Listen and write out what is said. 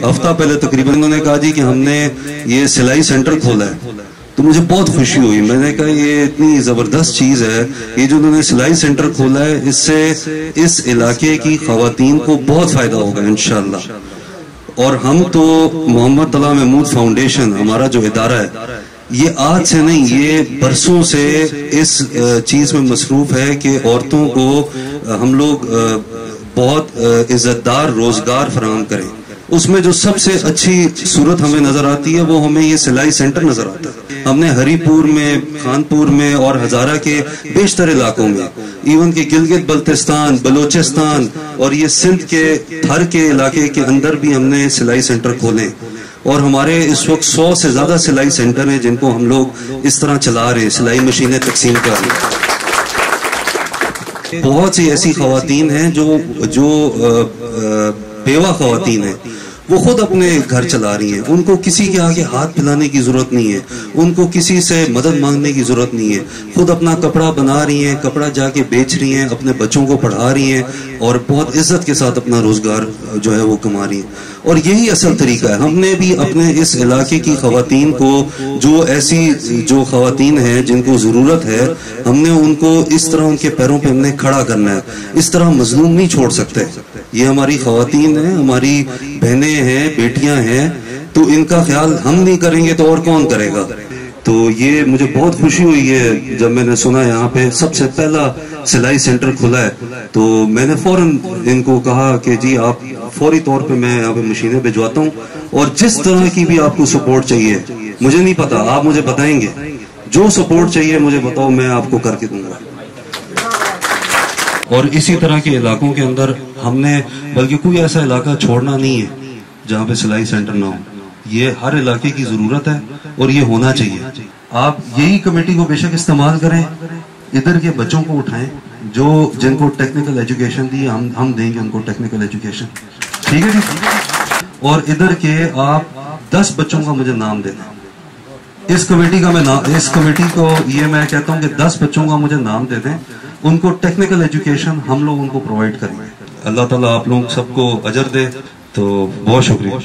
ہفتہ پہلے تقریباً انہوں نے کہا جی کہ ہم نے یہ سلائی سینٹر کھولا ہے، تو مجھے بہت خوشی ہوئی. میں نے کہا یہ اتنی زبردست چیز ہے، یہ جو انہوں نے سلائی سینٹر کھولا ہے اس سے اس علاقے کی خواتین کو بہت فائدہ ہوگا انشاءاللہ. اور ہم تو محمد طلعہ محمود فاؤنڈیشن ہمارا جو ادارہ ہے یہ آج سے نہیں، یہ برسوں سے اس چیز میں مصروف ہے کہ عورتوں کو ہم لوگ بہت عزت دار روزگار فراہم کریں. اس میں جو سب سے اچھی صورت ہمیں نظر آتی ہے وہ ہمیں یہ سلائی سینٹر نظر آتا ہے. ہم نے ہری پور میں، خانپور میں اور ہزارہ کے بیشتر علاقوں میں، ایون کہ گلگت بلتستان، بلوچستان اور یہ سندھ کے تھر کے علاقے کے اندر بھی ہم نے سلائی سینٹر کھولے. اور ہمارے اس وقت 100 سے زیادہ سلائی سینٹر ہیں جن کو ہم لوگ اس طرح چلا رہے ہیں، سلائی مشینیں تقسیم کر رہے ہیں. بہت سی ایسی خواتین ہیں جو بیوہ خواتین ہیں، وہ خود اپنے گھر چلا رہی ہیں، ان کو کسی کے آگے ہاتھ پھیلانے کی ضرورت نہیں ہے، ان کو کسی سے مدد مانگنے کی ضرورت نہیں ہے. خود اپنا کپڑا بنا رہی ہیں، کپڑا جا کے بیچ رہی ہیں، اپنے بچوں کو پڑھا رہی ہیں اور بہت عزت کے ساتھ اپنا روزگار جو ہے وہ کما رہی ہیں. اور یہی اصل طریقہ ہے. ہم نے بھی اپنے اس علاقے کی خواتین کو، جو ایسی جو خواتین ہیں جن کو ضرورت ہے، ہم نے ان کو اس طرح ان کے پیروں پہ ہم نے کھڑا کرنا ہے. اس طرح مظلوم نہیں چھوڑ سکتے. یہ ہماری خواتین ہیں، ہماری بہنیں ہیں، بیٹیاں ہیں، تو ان کا خیال ہم نہیں کریں گے تو اور کون کرے گا. تو یہ مجھے بہت خوشی ہوئی ہے جب میں نے سنا یہاں پہ سب سے پہلا سلائی سینٹر کھلا ہے. تو میں نے فوراً ان کو کہا کہ جی آپ فوری طور پہ میں یہاں پہ مشینیں بھجواتا ہوں، اور جس طرح کی بھی آپ کو سپورٹ چاہیے، مجھے نہیں پتا، آپ مجھے بتائیں گے، جو سپورٹ چاہیے مجھے بتاؤ، میں آپ کو کر کے دوں گا. اور اسی طرح کے علاقوں کے اندر ہم نے، بلکہ کوئی ایسا علاقہ چھوڑنا نہیں ہے جہاں پہ سلائی سینٹر نہ ہو. یہ ہر علاقے کی ضرورت ہے اور یہ ہونا چاہیے. آپ یہی کمیٹی کو بے شک استعمال کریں، ادھر کے بچوں کو اٹھائیں جن کو ٹیکنیکل ایجوکیشن دی، ہم دیں گے ان کو ٹیکنیکل ایجوکیشن، ٹھیک ہے جی. اور ادھر کے آپ 10 بچوں کا مجھے نام دینا. اس کمیٹی کو یہ میں کہتا ہوں کہ 10 بچوں کا مجھے نام دے دیں، ان کو ٹیکنیکل ایجوکیشن ہم لوگ ان کو پرووائڈ کریں گے. اللہ تعالیٰ آپ لوگ سب کو اجر دے. تو بہت شکریہ.